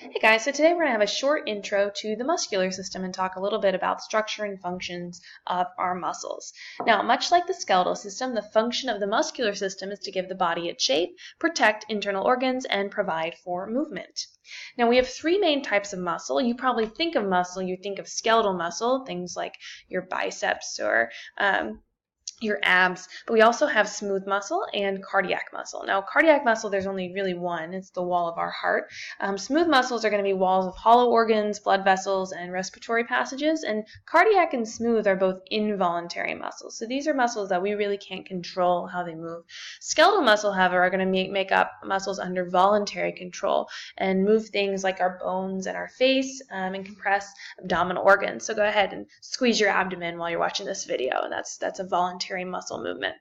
Hey guys, so today we're going to have a short intro to the muscular system and talk a little bit about the structure and functions of our muscles. Now, much like the skeletal system, the function of the muscular system is to give the body its shape, protect internal organs, and provide for movement. Now, we have three main types of muscle. You probably think of muscle, you think of skeletal muscle, things like your biceps or your abs, but we also have smooth muscle and cardiac muscle. Now, cardiac muscle, there's only really one. It's the wall of our heart. Smooth muscles are going to be walls of hollow organs, blood vessels, and respiratory passages, and cardiac and smooth are both involuntary muscles. So these are muscles that we really can't control how they move. Skeletal muscle, however, are going to make up muscles under voluntary control and move things like our bones and our face and compress abdominal organs. So go ahead and squeeze your abdomen while you're watching this video, and that's a voluntary muscle movement.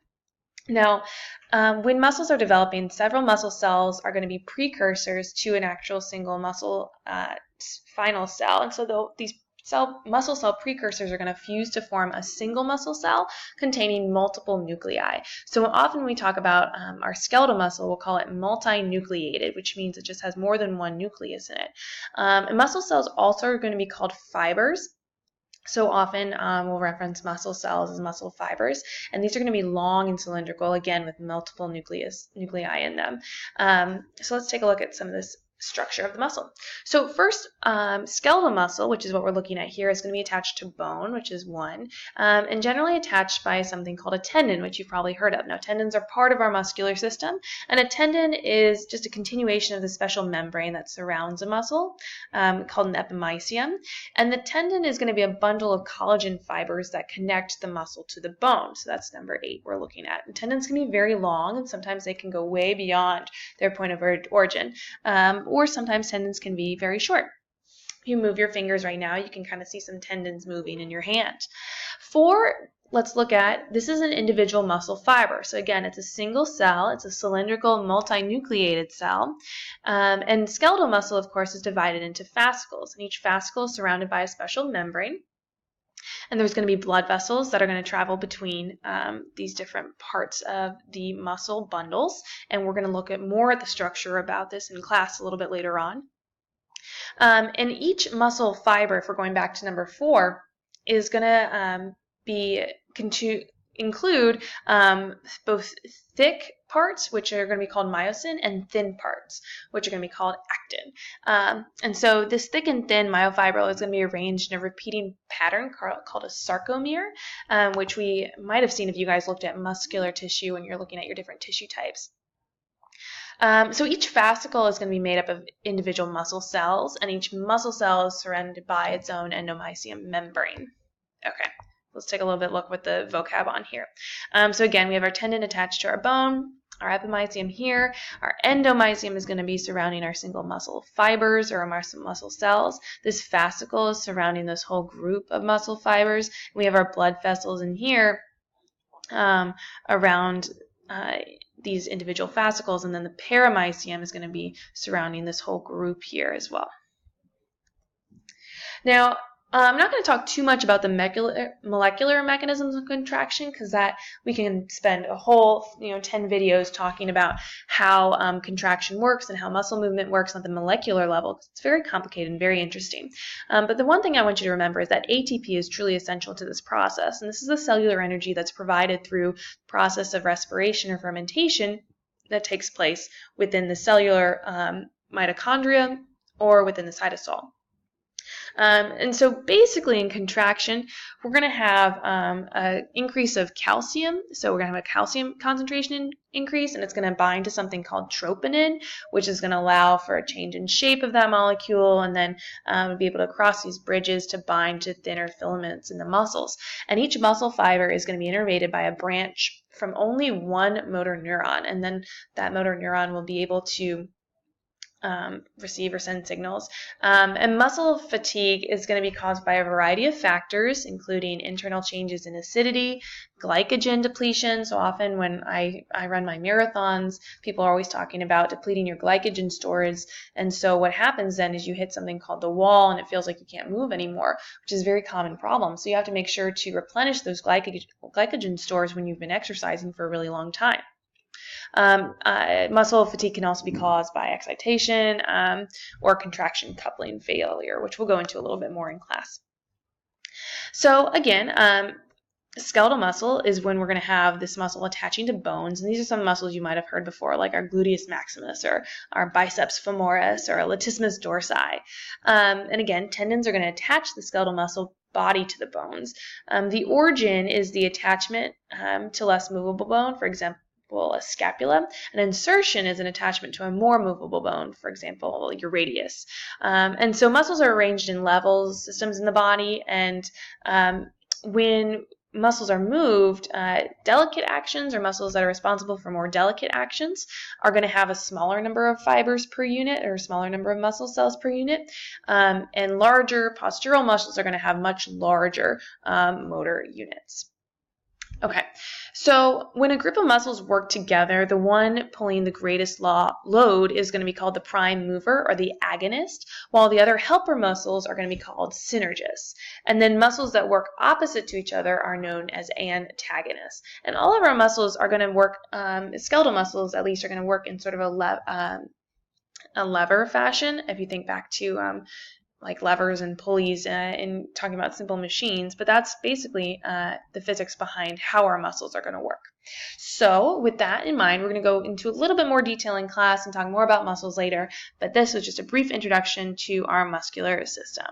Now, when muscles are developing, several muscle cells are going to be precursors to an actual single muscle final cell, and so these muscle cell precursors are going to fuse to form a single muscle cell containing multiple nuclei. So often when we talk about our skeletal muscle, we'll call it multinucleated, which means it just has more than one nucleus in it. And muscle cells also are going to be called fibers. So often we'll reference muscle cells as muscle fibers, and these are going to be long and cylindrical, again with multiple nuclei in them. So let's take a look at some of this structure of the muscle. So first, skeletal muscle, which is what we're looking at here, is going to be attached to bone, which is one, and generally attached by something called a tendon, which you've probably heard of. Now, tendons are part of our muscular system, and a tendon is just a continuation of the special membrane that surrounds a muscle, called an epimysium, and the tendon is going to be a bundle of collagen fibers that connect the muscle to the bone. So that's number 8 we're looking at. And tendons can be very long, and sometimes they can go way beyond their point of origin. Or sometimes tendons can be very short. If you move your fingers right now, you can kind of see some tendons moving in your hand. Let's look at, this is an individual muscle fiber. So again, it's a single cell, it's a cylindrical multinucleated cell, and skeletal muscle, of course, is divided into fascicles, and each fascicle is surrounded by a special membrane. And there's going to be blood vessels that are going to travel between these different parts of the muscle bundles. And we're going to look at more at the structure about this in class a little bit later on. And each muscle fiber, if we're going back to number 4, is going to include both thick parts, which are going to be called myosin, and thin parts, which are going to be called actin. And so this thick and thin myofibril is going to be arranged in a repeating pattern called a sarcomere, which we might have seen if you guys looked at muscular tissue when you're looking at your different tissue types. So each fascicle is going to be made up of individual muscle cells, and each muscle cell is surrounded by its own endomysium membrane. Okay. Let's take a little bit look with the vocab on here. So again, we have our tendon attached to our bone, our epimysium here. Our endomysium is going to be surrounding our single muscle fibers or our muscle cells. This fascicle is surrounding this whole group of muscle fibers. We have our blood vessels in here around these individual fascicles, and then the perimysium is going to be surrounding this whole group here as well. Now, I'm not going to talk too much about the molecular mechanisms of contraction, because that we can spend a whole 10 videos talking about how contraction works and how muscle movement works on the molecular level. It's very complicated and very interesting. But the one thing I want you to remember is that ATP is truly essential to this process, and this is the cellular energy that's provided through the process of respiration or fermentation that takes place within the cellular mitochondria or within the cytosol. And so basically in contraction, we're going to have an increase of calcium. So we're going to have a calcium concentration increase, and it's going to bind to something called troponin, which is going to allow for a change in shape of that molecule, and then be able to cross these bridges to bind to thinner filaments in the muscles. And each muscle fiber is going to be innervated by a branch from only one motor neuron, and then that motor neuron will be able to receive or send signals. And muscle fatigue is going to be caused by a variety of factors, including internal changes in acidity, glycogen depletion. So often when I run my marathons, people are always talking about depleting your glycogen stores. And so what happens then is you hit something called the wall, and it feels like you can't move anymore, which is a very common problem. So you have to make sure to replenish those glycogen stores when you've been exercising for a really long time. Muscle fatigue can also be caused by excitation or contraction coupling failure, which we'll go into a little bit more in class. So again, skeletal muscle is when we're going to have this muscle attaching to bones, and these are some muscles you might have heard before, like our gluteus maximus or our biceps femoris or our latissimus dorsi. And again, tendons are going to attach the skeletal muscle body to the bones. The origin is the attachment to less movable bone, for example, a scapula. An insertion is an attachment to a more movable bone, for example, your radius. And so muscles are arranged in levels, systems in the body, and when muscles are moved, delicate actions or muscles that are responsible for more delicate actions are going to have a smaller number of fibers per unit or a smaller number of muscle cells per unit, and larger postural muscles are going to have much larger motor units. Okay, so when a group of muscles work together, the one pulling the greatest load is going to be called the prime mover or the agonist, while the other helper muscles are going to be called synergists. And then muscles that work opposite to each other are known as antagonists. And all of our muscles are going to work, skeletal muscles at least, are going to work in sort of a lever fashion. If you think back to like levers and pulleys in talking about simple machines, but that's basically the physics behind how our muscles are going to work. So with that in mind, we're going to go into a little bit more detail in class and talk more about muscles later, but this was just a brief introduction to our muscular system.